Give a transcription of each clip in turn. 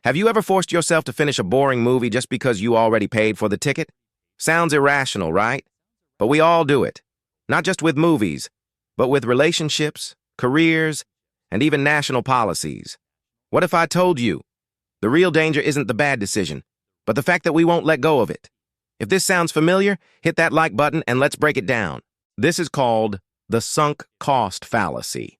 Have you ever forced yourself to finish a boring movie just because you already paid for the ticket? Sounds irrational, right? But we all do it. Not just with movies, but with relationships, careers, and even national policies. What if I told you? The real danger isn't the bad decision, but the fact that we won't let go of it. If this sounds familiar, hit that like button and let's break it down. This is called the sunk cost fallacy.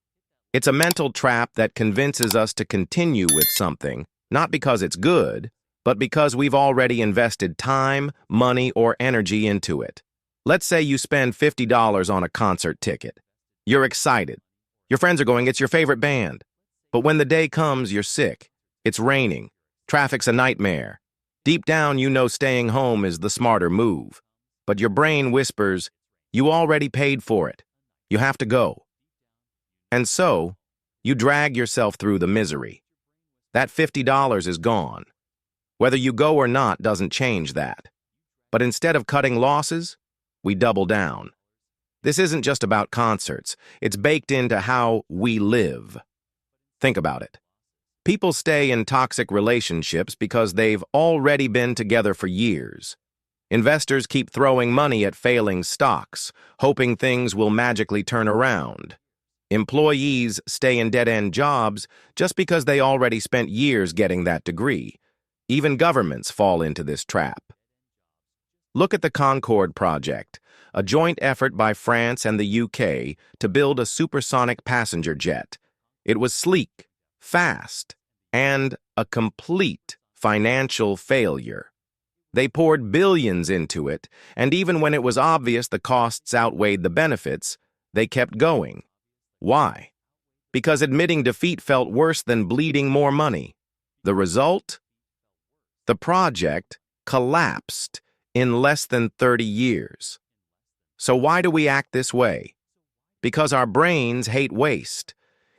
It's a mental trap that convinces us to continue with something, not because it's good, but because we've already invested time, money, or energy into it. Let's say you spend $50 on a concert ticket. You're excited. Your friends are going, it's your favorite band. But when the day comes, you're sick. It's raining. Traffic's a nightmare. Deep down, you know staying home is the smarter move. But your brain whispers, you already paid for it. You have to go. And so, you drag yourself through the misery. That $50 is gone. Whether you go or not doesn't change that. But instead of cutting losses, we double down. This isn't just about concerts. It's baked into how we live. Think about it. People stay in toxic relationships because they've already been together for years. Investors keep throwing money at failing stocks, hoping things will magically turn around. Employees stay in dead-end jobs just because they already spent years getting that degree. Even governments fall into this trap. Look at the Concorde project, a joint effort by France and the UK to build a supersonic passenger jet. It was sleek, fast, and a complete financial failure. They poured billions into it, and even when it was obvious the costs outweighed the benefits, they kept going. Why? Because admitting defeat felt worse than bleeding more money. The result? The project collapsed in less than 30 years. So why do we act this way? Because our brains hate waste.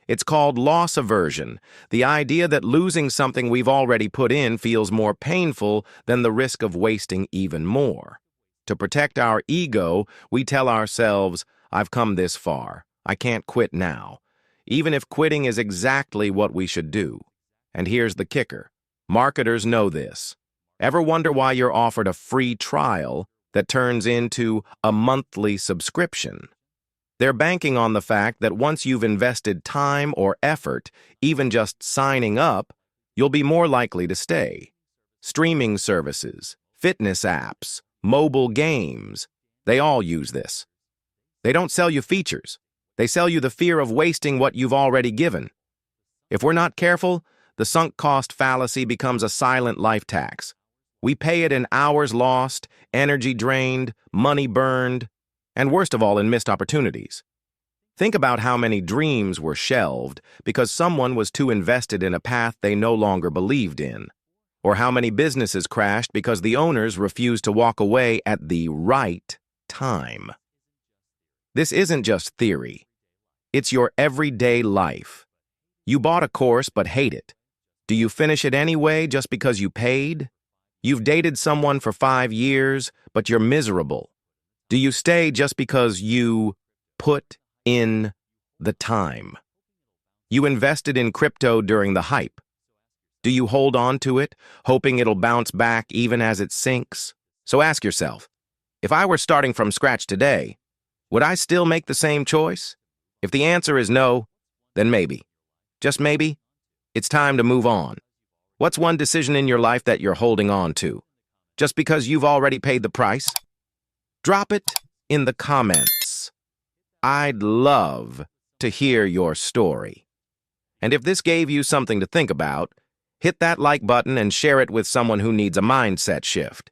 It's called loss aversion, the idea that losing something we've already put in feels more painful than the risk of wasting even more. To protect our ego, we tell ourselves, I've come this far. I can't quit now, even if quitting is exactly what we should do. And here's the kicker. Marketers know this. Ever wonder why you're offered a free trial that turns into a monthly subscription? They're banking on the fact that once you've invested time or effort, even just signing up, you'll be more likely to stay. Streaming services, fitness apps, mobile games, they all use this. They don't sell you features. They sell you the fear of wasting what you've already given. If we're not careful, the sunk cost fallacy becomes a silent life tax. We pay it in hours lost, energy drained, money burned, and worst of all, in missed opportunities. Think about how many dreams were shelved because someone was too invested in a path they no longer believed in, or how many businesses crashed because the owners refused to walk away at the right time. This isn't just theory. It's your everyday life. You bought a course but hate it. Do you finish it anyway just because you paid? You've dated someone for 5 years, but you're miserable. Do you stay just because you put in the time? You invested in crypto during the hype. Do you hold on to it, hoping it'll bounce back even as it sinks? So ask yourself, if I were starting from scratch today, would I still make the same choice? If the answer is no, then maybe, just maybe, it's time to move on. What's one decision in your life that you're holding on to? Just because you've already paid the price? Drop it in the comments. I'd love to hear your story. And if this gave you something to think about, hit that like button and share it with someone who needs a mindset shift.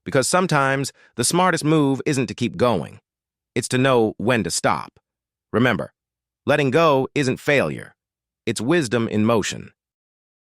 Because sometimes the smartest move isn't to keep going. It's to know when to stop. Remember, letting go isn't failure. It's wisdom in motion.